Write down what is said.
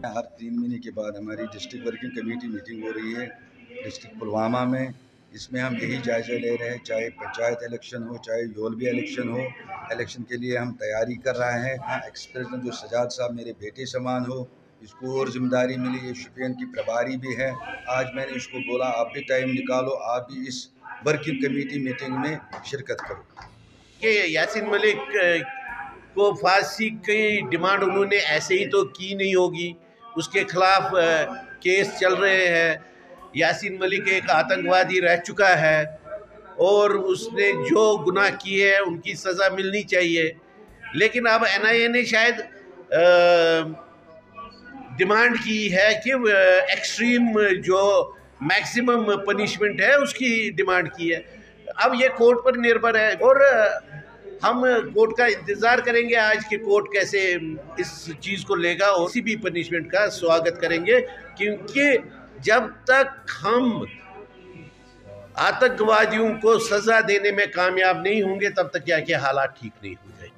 हर 3 महीने के बाद हमारी डिस्ट्रिक्ट वर्किंग कमेटी मीटिंग हो रही है डिस्ट्रिक्ट पुलवामा में। इसमें हम यही जायज़ा ले रहे हैं, चाहे पंचायत इलेक्शन हो, चाहे योलबी इलेक्शन हो, इलेक्शन के लिए हम तैयारी कर रहे हैं। हाँ, एक्स प्रेसिडेंट जो सजाद साहब मेरे बेटे समान हो, इसको और जिम्मेदारी मिली है, शुपियन की प्रभारी भी है। आज मैंने इसको बोला आप भी टाइम निकालो, आप भी इस वर्किंग कमेटी मीटिंग में शिरकत करो। कि यासीन मलिक को फांसी की डिमांड उन्होंने ऐसे ही तो की नहीं होगी, उसके खिलाफ केस चल रहे हैं। यासीन मलिक एक आतंकवादी रह चुका है और उसने जो गुनाह किए हैं उनकी सज़ा मिलनी चाहिए। लेकिन अब एनआईए ने शायद डिमांड की है कि एक्सट्रीम जो मैक्सिमम पनिशमेंट है उसकी डिमांड की है। अब ये कोर्ट पर निर्भर है और हम कोर्ट का इंतज़ार करेंगे आज के कोर्ट कैसे इस चीज़ को लेगा और किसी भी पनिशमेंट का स्वागत करेंगे, क्योंकि जब तक हम आतंकवादियों को सज़ा देने में कामयाब नहीं होंगे तब तक क्या हालात ठीक नहीं हो जाएंगे।